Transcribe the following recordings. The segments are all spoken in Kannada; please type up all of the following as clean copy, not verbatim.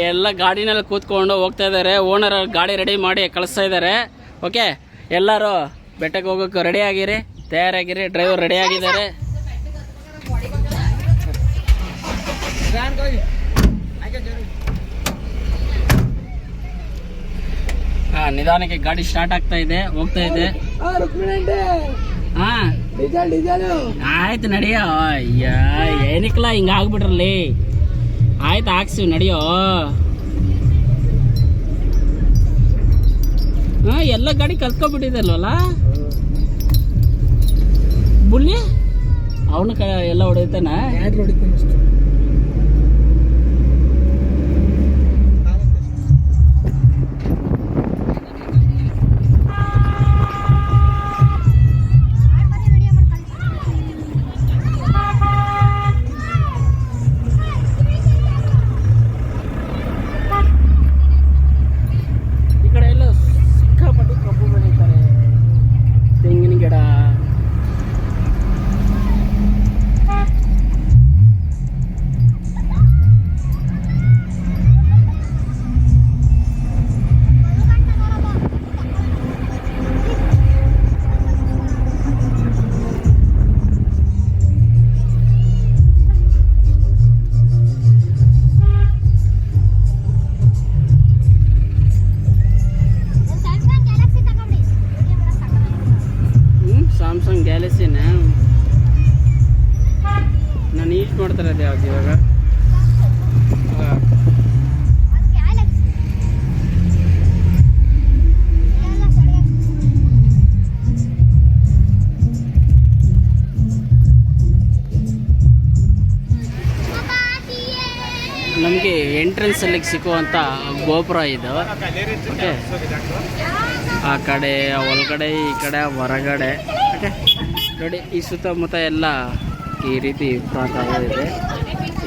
ಎಲ್ಲ ಗಾಡಿನಲ್ಲಿ ಕೂತ್ಕೊಂಡು ಹೋಗ್ತಾ ಇದ್ದಾರೆ. ಓನರ್ ಗಾಡಿ ರೆಡಿ ಮಾಡಿ ಕಳಿಸ್ತಾ ಇದ್ದಾರೆ. ಓಕೆ, ಎಲ್ಲರೂ ಬೆಟ್ಟಕ್ಕೆ ಹೋಗೋಕೆ ರೆಡಿ ಆಗಿರಿ, ತಯಾರಾಗಿರಿ. ಡ್ರೈವರ್ ರೆಡಿ ಆಗಿದ್ದಾರೆ. ನಿಧಾನಕ್ಕೆ ಗಾಡಿ ಸ್ಟಾರ್ಟ್ ಆಗ್ತಾ ಇದೆ, ಹೋಗ್ತಾ ಇದೆ. ಆಯ್ತು ನಡಿಯೋ. ಏನಿಕ್ಲ ಹಿಂಗ ಆಗ್ಬಿಟ್ರಲ್ಲಿ. ಆಯ್ತು ಹಾಕ್ಸಿವ್ ನಡಿಯೋ. ಎಲ್ಲ ಗಾಡಿ ಕಲ್ತ್ಕೊಬಿಟ್ಟಿದಲ್ವಲ್ಲ ಬುಲ್ಲಿ. ಅವನು ಎಲ್ಲ ಹೊಡಿತಾನ. ಸ್ಯಾಮ್ಸಂಗ್ ಗ್ಯಾಲಕ್ಸಿನ ನಾನು ಯೂಸ್ ಮಾಡ್ತಾ ಇರೋದು ಯಾವ್ದು ಇವಾಗ. ನಮಗೆ ಎಂಟ್ರೆನ್ಸಲ್ಲಿ ಸಿಕ್ಕುವಂಥ ಗೋಪುರ ಇದು. ಓಕೆ, ಆ ಕಡೆ ಒಳಗಡೆ, ಈ ಕಡೆ ಹೊರಗಡೆ. ಓಕೆ ನೋಡಿ, ಈ ಸುತ್ತಮುತ್ತ ಎಲ್ಲ ಈ ರೀತಿ ಪ್ರಾಂತ ಇದೆ.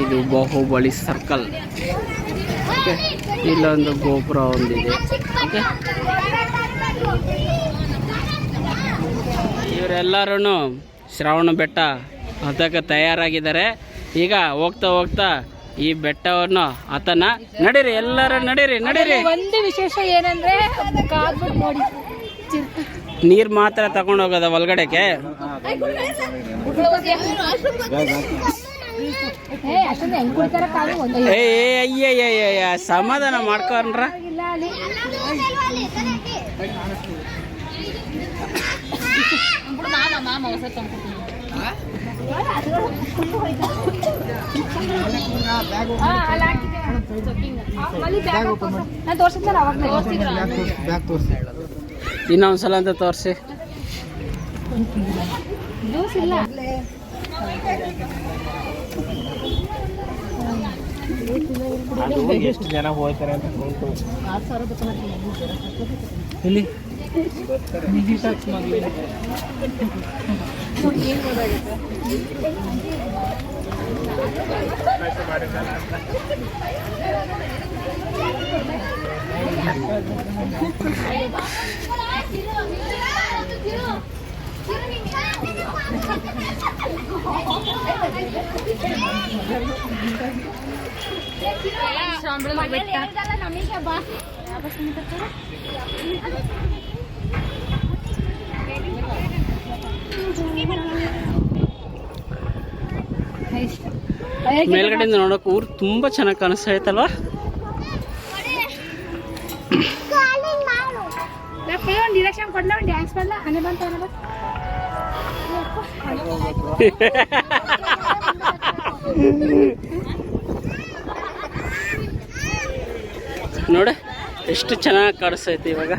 ಇದು ಬಾಹುಬಲಿ ಸರ್ಕಲ್. ಓಕೆ, ಇಲ್ಲೊಂದು ಗೋಪುರ ಒಂದಿದೆ. ಓಕೆ, ಇವರೆಲ್ಲರೂ ಶ್ರವಣ ಬೆಟ್ಟ ಹತ್ತಕ್ಕೆ ತಯಾರಾಗಿದ್ದಾರೆ. ಈಗ ಹೋಗ್ತಾ ಹೋಗ್ತಾ ಈ ಬೆಟ್ಟವನ್ನು ಹತ್ತನ. ನಡೀರಿ, ಎಲ್ಲರೂ ನಡೀರಿ. ಒಂದು ವಿಶೇಷ ಏನಂದ್ರೆ ನೋಡಿ, ನೀರ್ ಮಾತ್ರ ತಗೊಂಡು ಹೋಗೋದ ಒಳಗಡೆಗೆ. ಅಯ್ಯ ಸಮಾಧಾನ ಮಾಡ್ಕೊಂಡ್ರ. ಇನ್ನೊಂದ್ಸಲ ಅಂತ ತೋರಿಸಿ. ಎಷ್ಟು ಜನ ಹೋಗ್ತಾರೆ ಅಂತ ಇಲ್ಲಿ ಮೇಲ್ಗಡೆಯಿಂದ ನೋಡೋಕೆ ಊರು ತುಂಬಾ ಚೆನ್ನಾಗಿ ಕಾಣಿಸ್ತಾ ಐತಲ್ವಾ. ನೋಡ ಎಷ್ಟು ಚೆನ್ನಾಗಿ ಕಾಣಿಸ್ತೈತಿ. ಇವಾಗ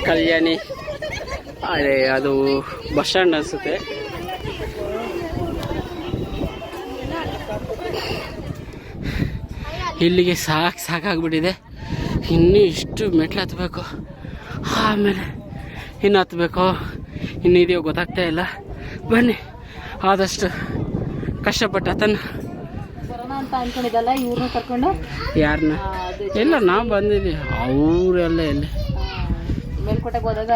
ಕಲ್ಯಾಣಿ ಅದೇ ಅದು ಬಸ್ ಸ್ಟ್ಯಾಂಡ್ ಅನಿಸುತ್ತೆ. ಇಲ್ಲಿಗೆ ಸಾಕಾಗ್ಬಿಟ್ಟಿದೆ. ಇನ್ನೂ ಇಷ್ಟು ಮೆಟ್ಲು ಹತ್ತಬೇಕು, ಆಮೇಲೆ ಇನ್ನು ಹತ್ತಬೇಕು. ಇನ್ನಿದೆಯೋ ಗೊತ್ತಾಗ್ತಾ ಇಲ್ಲ. ಬನ್ನಿ, ಆದಷ್ಟು ಕಷ್ಟಪಟ್ಟು ಹತ್ತನ. ಯಾರನ್ನ? ಇಲ್ಲ, ನಾವು ಬಂದಿದ್ದೀವಿ. ಅವರೆಲ್ಲ ಎಲ್ಲಿ ಮೇಲ್ಕೋಟೆಗೆ ಹೋದಾಗ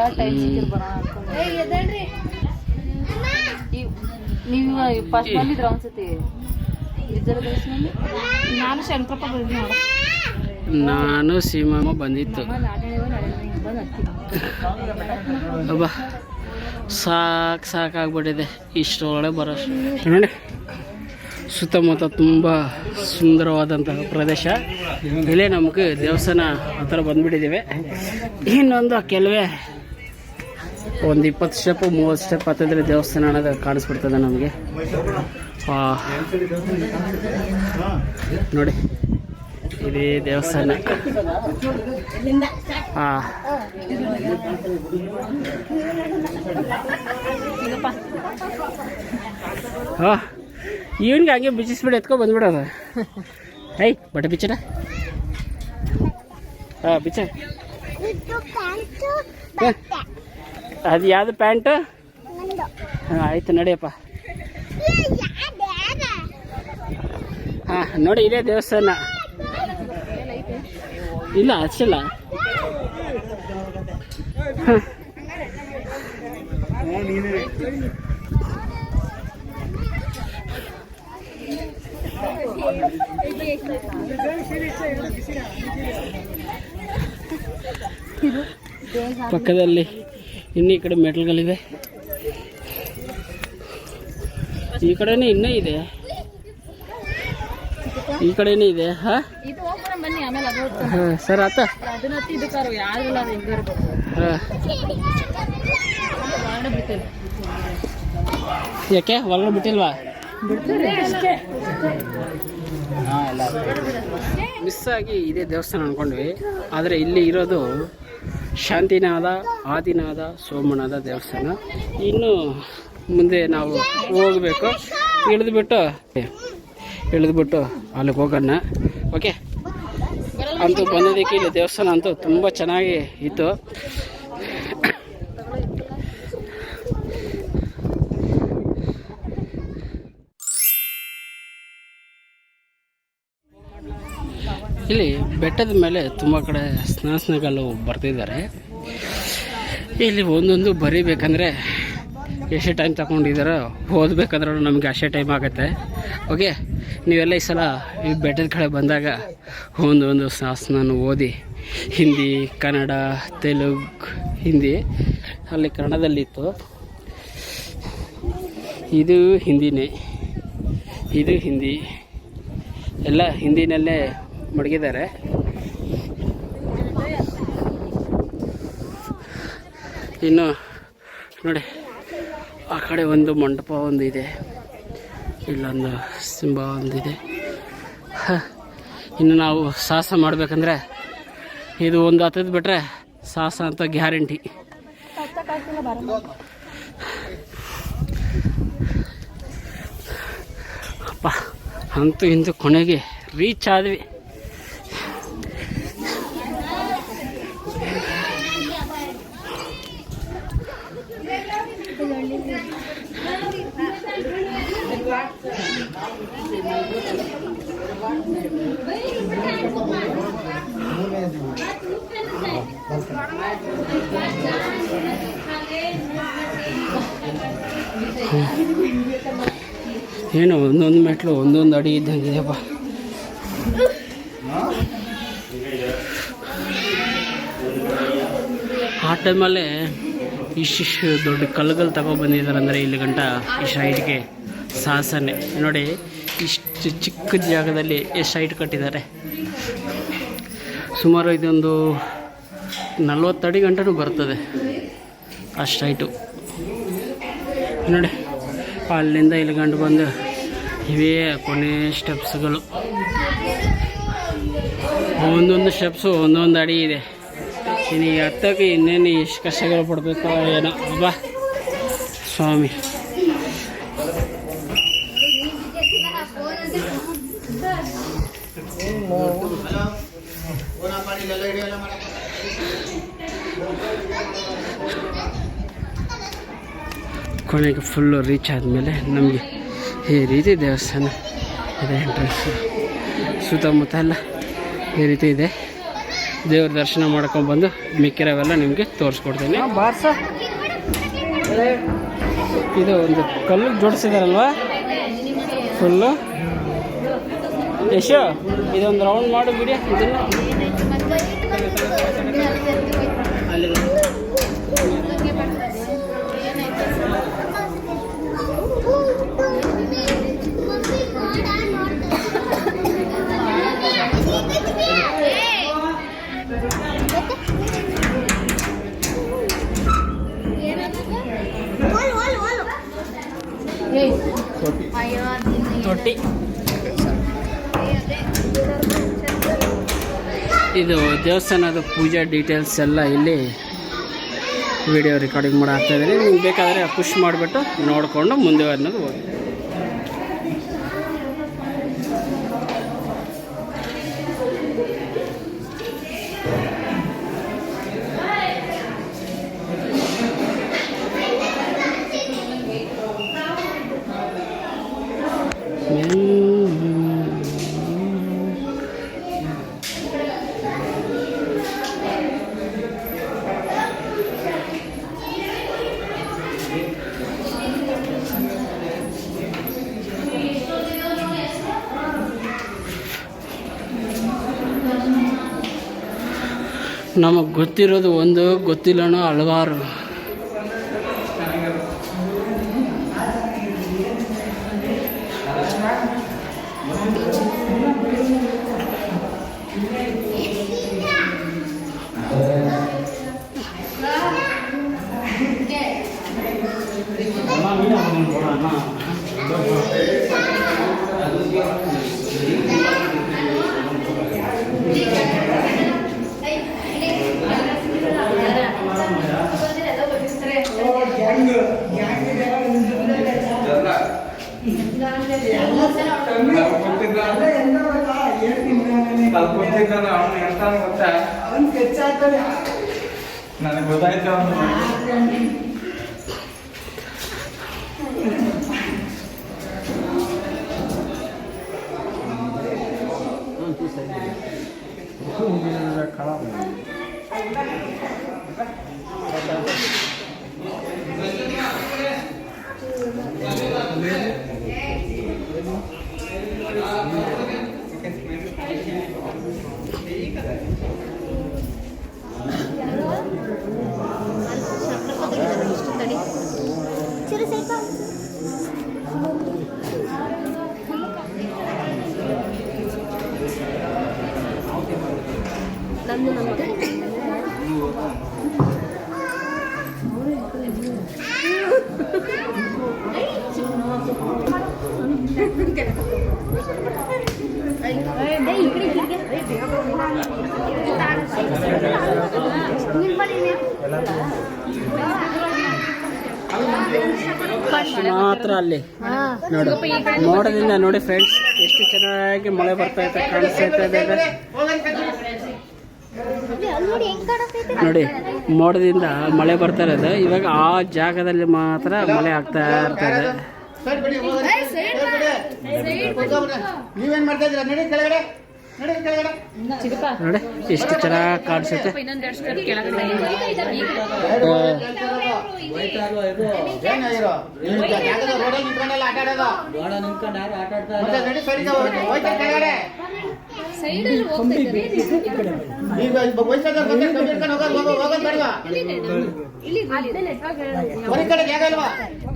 ನೀವು ಫಸ್ಟ್ ಬಂದಿದ್ರ ಒಂದ್ಸತಿ ವಿಜಯದಶಮಿ? ನಾನು ಶಂಕರಪ್ಪ ಬಂದಿದ್ದೆ ನೋಡು. ನಾನು ಸೀಮಮ್ಮ ಬಂದಿತ್ತು. ಅಬ್ಬ ಸಾಕಾಗ್ಬಿಟ್ಟಿದೆ ಇಷ್ಟೊಳಗೆ ಬರೋಷ್ಟು. ನೋಡಿ ಸುತ್ತಮುತ್ತ ತುಂಬ ಸುಂದರವಾದಂತಹ ಪ್ರದೇಶ. ಇಲ್ಲೇ ನಮಗೆ ದೇವಸ್ಥಾನ ಹತ್ರ ಬಂದುಬಿಟ್ಟಿದ್ದೀವಿ. ಇನ್ನೊಂದು ಕೆಲವೇ ಒಂದು 20 ಸ್ಟೆಪ್ 30 ಸ್ಟೆಪ್ ಹತ್ತಿದ್ರೆ ದೇವಸ್ಥಾನ ಅನ್ನೋದು ಕಾಣಿಸ್ಬಿಡ್ತದೆ ನಮಗೆ. ನೋಡಿ ಇದೇ ದೇವಸ್ಥಾನ. ಇವನ್ಗೆ ಹಂಗೆ ಬಿಚ್ಚಿಸ್ಬಿಟ್ಟು ಎತ್ಕೊ ಬಂದ್ಬಿಡೋದು. ಐ ಬಟ್ಟೆ ಬಿಚ್ಚಡ ಬಿಚ್ಚ. ಅದು ಯಾವುದು ಪ್ಯಾಂಟು? ಆಯ್ತು ನಡಿಯಪ್ಪ. ನೋಡಿ ಇದೇ ದೇವಸ್ಥಾನ. ಇಲ್ಲ ಅಷ್ಟಲ್ಲ. ಪಕ್ಕದಲ್ಲಿ ಇನ್ನು ಈ ಕಡೆ ಮೆಟ್ಲುಗಳಿವೆ. ಈ ಕಡೆನೇ ಇನ್ನೂ ಇದೆ, ಈ ಕಡೆನೇ ಇದೆ. ಸರ್ ಆತ ಯಾಕೆ ಒಳಗಡೆ ಬಿಟ್ಟಿಲ್ವಾ? ಮಿಸ್ ಆಗಿ ಇದೇ ದೇವಸ್ಥಾನ ಅನ್ಕೊಂಡ್ವಿ. ಆದರೆ ಇಲ್ಲಿ ಇರೋದು ಶಾಂತಿನಾಥ ಆದಿನಾಥ ಸೋಮನಾಥ ದೇವಸ್ಥಾನ. ಇನ್ನು ಮುಂದೆ ನಾವು ಹೋಗಬೇಕು. ಇಳಿದ್ಬಿಟ್ಟು ಅಲ್ಲಿಗೆ ಹೋಗೋಣ. ಓಕೆ, ಅಂತೂ ಬಂದಿದ್ದಕ್ಕೆ ಇಲ್ಲಿ ದೇವಸ್ಥಾನ ಅಂತೂ ತುಂಬ ಚೆನ್ನಾಗಿ ಇತ್ತು. ಇಲ್ಲಿ ಬೆಟ್ಟದ ಮೇಲೆ ತುಂಬ ಕಡೆ ಸ್ನಾನಗಳು ಬರ್ತಿದ್ದಾರೆ. ಇಲ್ಲಿ ಒಂದೊಂದು ಬರೀಬೇಕಂದ್ರೆ ಎಷ್ಟು ಟೈಮ್ ತಗೊಂಡಿದ್ದಾರೋ ಓದಬೇಕಂದ್ರೂ ನಮಗೆ ಅಷ್ಟೇ ಟೈಮ್ ಆಗುತ್ತೆ. ಓಕೆ, ನೀವೆಲ್ಲ ಈ ಸಲ ಈ ಬೆಟ್ಟದ ಕಡೆ ಬಂದಾಗ ಒಂದೊಂದು ಶಾಸನ ಓದಿ, ಹಿಂದಿ, ಕನ್ನಡ, ತೆಲುಗು, ಹಿಂದಿ. ಅಲ್ಲಿ ಕನ್ನಡದಲ್ಲಿತ್ತು, ಇದು ಹಿಂದಿನೇ, ಇದು ಹಿಂದಿ, ಎಲ್ಲ ಹಿಂದಿನಲ್ಲೇ ಮಡಗಿದ್ದಾರೆ. ಇನ್ನು ನೋಡಿ ಆ ಕಡೆ ಒಂದು ಮಂಟಪ ಒಂದು ಇದೆ, ಇಲ್ಲೊಂದು ಸಿಂಹ ಒಂದಿದೆ. ಇನ್ನು ನಾವು ಸಾಹಸ ಮಾಡಬೇಕಂದ್ರೆ ಇದು ಒಂದು ಹತ್ತದು ಬಿಟ್ಟರೆ ಸಾಹಸ ಅಂತ ಗ್ಯಾರಂಟಿ. ಅಪ್ಪ ಅಂತೂ ಇಂದು ಕೊನೆಗೆ ರೀಚ್ ಆದ್ವಿ. ಏನು ಒಂದೊಂದು ಮೆಟ್ಲು ಒಂದೊಂದು ಅಡಿ ಇದ್ದಂಗಿದೆಯಪ್ಪ. ಆ ಟೈಮಲ್ಲೇ ಇಷ್ಟಿಷ್ಟು ದೊಡ್ಡ ಕಲ್ಲುಗಳು ತಗೊಬಂದಿದ್ದಾರೆ ಅಂದರೆ ಇಲ್ಲಿ ಗಂಟ ಇಷ್ಟು ಹೈಟ್ಗೆ ಸಾಹಸನೆ. ನೋಡಿ ಇಷ್ಟು ಚಿಕ್ಕ ಜಾಗದಲ್ಲಿ ಎಷ್ಟು ಹೈಟ್ ಕಟ್ಟಿದ್ದಾರೆ. ಸುಮಾರು ಇದೊಂದು 40 ಅಡಿ ಗಂಟನೂ ಬರ್ತದೆ ಅಷ್ಟು ಹೈಟು. ನೋಡಿ ಅಲ್ಲಿಂದ ಇಲ್ಲಿ ಗಂಟು ಬಂದು ಇವೇ ಕೊನೆ ಸ್ಟೆಪ್ಸ್ಗಳು. ಒಂದೊಂದು ಸ್ಟೆಪ್ಸು ಒಂದೊಂದು ಅಡಿ ಇದೆ. ಇನ್ನು ಹತ್ತಕ್ಕೆ ಇನ್ನೇನು ಎಷ್ಟು ಕಷ್ಟಗಳು ಪಡಬೇಕು ಏನೋ. ಅಬ್ಬಾ ಸ್ವಾಮಿ, ಕೊನೆಗೆ ಫುಲ್ಲು ರೀಚ್ ಆದಮೇಲೆ ನಮಗೆ ಈ ರೀತಿ ದೇವಸ್ಥಾನ ಇದೆ. ಎಂಟ್ರೆನ್ಸು ಸುತ್ತಮುತ್ತ ಎಲ್ಲ ಈ ರೀತಿ ಇದೆ. ದೇವ್ರ ದರ್ಶನ ಮಾಡ್ಕೊಂಡ್ಬಂದು ಮಿಕ್ಕಿರೋವೆಲ್ಲ ನಿಮಗೆ ತೋರಿಸ್ಕೊಡ್ತೀನಿ. ಇದು ಒಂದು ಕಲ್ಲು ಜೋಡಿಸಿದಾರಲ್ವಾ ಫುಲ್ಲು. ಯಶು ಇದೊಂದು ರೌಂಡ್ ಮಾಡು ಬಿಡಿ ಇದನ್ನ. ಅಲ್ಲಿ ತೊಟ್ಟಿ. ಇದು ದೇವಸ್ಥಾನದ ಪೂಜಾ ಡೀಟೇಲ್ಸ್ ಎಲ್ಲ ಇಲ್ಲಿ ವಿಡಿಯೋ ರೆಕಾರ್ಡಿಂಗ್ ಮಾಡಿ ಹಾಕ್ತಾಯಿದ್ದೀನಿ. ನಿಮ್ಗೆ ಬೇಕಾದರೆ ಪುಷ್ ಮಾಡಿಬಿಟ್ಟು ನೋಡಿಕೊಂಡು ಮುಂದೆ ಅನ್ನೋದು ಹೋಗಿ. ನಮಗೆ ಗೊತ್ತಿರೋದು ಒಂದು, ಗೊತ್ತಿಲ್ಲನೋ ಹಲವಾರು. ನನಗೆ ಗೊತ್ತಾಯ್ತು. ಮಾತ್ರ ಅಲ್ಲಿ ನೋಡಿ, ಮೋಡದಿಂದ ನೋಡಿ ಫ್ರೆಂಡ್ಸ್ ಎಷ್ಟು ಚೆನ್ನಾಗಿ ಮಳೆ ಬರ್ತಾ ಇದೆ, ಕಾಣಿಸ್ತಾ ಇದೆ ನೋಡಿ. ಮೋಡದಿಂದ ಮಳೆ ಬರ್ತಾ ಇರೋದು ಇವಾಗ ಆ ಜಾಗದಲ್ಲಿ ಮಾತ್ರ ಮಳೆ ಆಗ್ತಾ ಇರ್ತದೆ. ನೋಡಿ ಎಷ್ಟು ಚೆನ್ನಾಗಿ ಕಾಣಿಸುತ್ತೆ.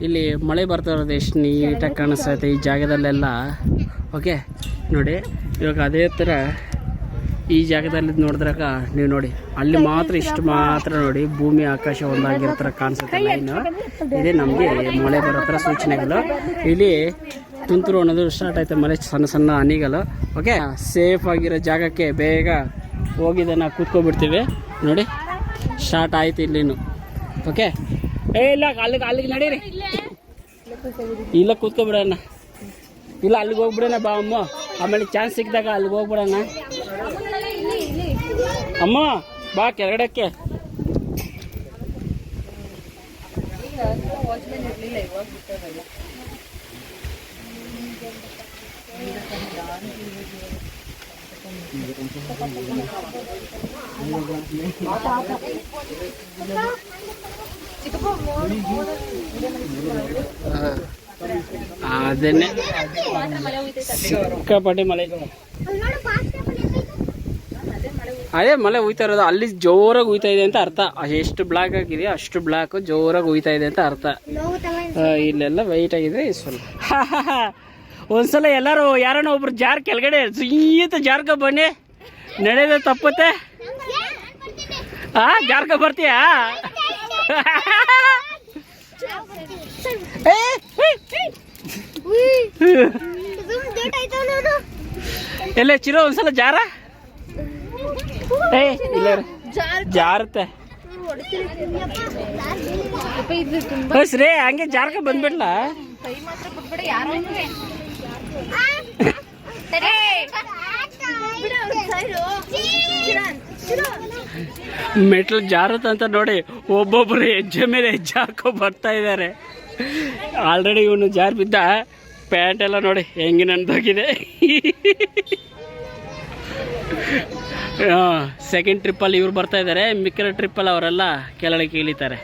ಇಲ್ಲಿ ಮಳೆ ಬರ್ತಾ ಇರೋದು ಎಷ್ಟು ನೀಟಾಗಿ ಕಾಣಿಸ್ತೈತೆ ಈ ಜಾಗದಲ್ಲೆಲ್ಲ. ಓಕೆ ನೋಡಿ, ಇವಾಗ ಅದೇ ಥರ ಈ ಜಾಗದಲ್ಲಿ ನೋಡಿದ್ರಾಗ ನೀವು ನೋಡಿ ಅಲ್ಲಿ ಮಾತ್ರ ಇಷ್ಟು ಮಾತ್ರ ನೋಡಿ ಭೂಮಿ ಆಕಾಶ ಒಂದಾಗಿರೋ ಥರ ಕಾಣಿಸುತ್ತೆ ಲೈನು. ಇದೇ ನಮಗೆ ಮಳೆ ಬರೋ ಥರ ಸೂಚನೆಗಳು. ಇಲ್ಲಿ ತುಂತುರು ಅನ್ನೋದು ಸ್ಟಾರ್ಟ್ ಆಯ್ತು, ಮಳೆ ಸಣ್ಣ ಸಣ್ಣ ಹನಿಗಳು. ಓಕೆ, ಸೇಫ್ ಆಗಿರೋ ಜಾಗಕ್ಕೆ ಬೇಗ ಹೋಗಿದ್ದೆ ನಾವು ಕೂತ್ಕೊಬಿಡ್ತೀವಿ. ನೋಡಿ ಸ್ಟಾರ್ಟ್ ಆಯ್ತು ಇಲ್ಲಿನು. ಓಕೆ, ಇಲ್ಲ ಅಲ್ಲಿಗೆ ನಡೀರಿ, ಇಲ್ಲ ಕೂತ್ಕೊಬಿಡೋಣ, ಇಲ್ಲ ಅಲ್ಲಿಗೆ ಹೋಗ್ಬಿಡೋಣ ಬಾ ಅಮ್ಮ, ಆಮೇಲೆ ಚಾನ್ಸ್ ಸಿಕ್ಕಿದಾಗ ಅಲ್ಲಿಗೆ ಹೋಗ್ಬಿಡೋಣ. ಅಮ್ಮ ಬಾ ಕೆಳಗಡೆಕ್ಕೆ. ಅದನ್ನೇ ಸಿಕ್ಕಾಪಟ್ಟೆ ಮಳೆ. ಅದೇ ಮಳೆ ಹುಯ್ತಾ ಇರೋದು, ಅಲ್ಲಿ ಜೋರಾಗಿ ಹುಯ್ತಾ ಇದೆ ಅಂತ ಅರ್ಥ. ಎಷ್ಟು ಬ್ಲಾಕ್ ಆಗಿದೆಯೋ ಅಷ್ಟು ಬ್ಲಾಕ್ ಜೋರಾಗಿ ಹುಯ್ತಾ ಇದೆ ಅಂತ ಅರ್ಥ. ಇಲ್ಲೆಲ್ಲ ವೈಟ್ ಆಗಿದೆ ಸ್ವಲ್ಪ. ಒಂದ್ಸಲ ಎಲ್ಲರೂ ಯಾರನ್ನ ಒಬ್ರು ಜಾರ್ ಕೆಳಗಡೆ ಸುಯ್ಯತ ಜಾರ್ಕ ಬನ್ನಿ, ನಡೆಯೋದು ತಪ್ಪತ್ತೆ. ಜಾರ್ಕ ಬರ್ತೀಯಾ? ಎಲ್ಲ ಚಿರೋ ಒಂದ್ಸಲ ಜಾರ ಇಲ್ಲ ಜಾರತ್ತೆ ಶ್ರೇ ಹಂಗೆ ಜಾರ್ಕ ಬಂದ್ಬಿಡ್ಲ. ಮೆಟ್ಲು ಜಾರುತ್ತಂತ ನೋಡಿ ಒಬ್ಬೊಬ್ಬರು ಹೆಜ್ಜೆ ಮೇಲೆ ಹೆಜ್ಜೆ ಹಾಕೋ ಬರ್ತಾ ಇದ್ದಾರೆ. ಆಲ್ರೆಡಿ ಇವನು ಜಾರ್ ಬಿದ್ದ, ಪ್ಯಾಂಟ್ ಎಲ್ಲ ನೋಡಿ ಹೆಂಗೆ ನಂದೋಗಿದೆ. ಸೆಕೆಂಡ್ ಟ್ರಿಪ್ಪಲ್ಲಿ ಇವ್ರು ಬರ್ತಾ ಇದ್ದಾರೆ, ಮಿಕ್ಕಿರೋ ಟ್ರಿಪ್ಪಲ್ಲಿ ಅವರೆಲ್ಲ ಕೆಳಗೆ ಇಳಿತಾರೆ.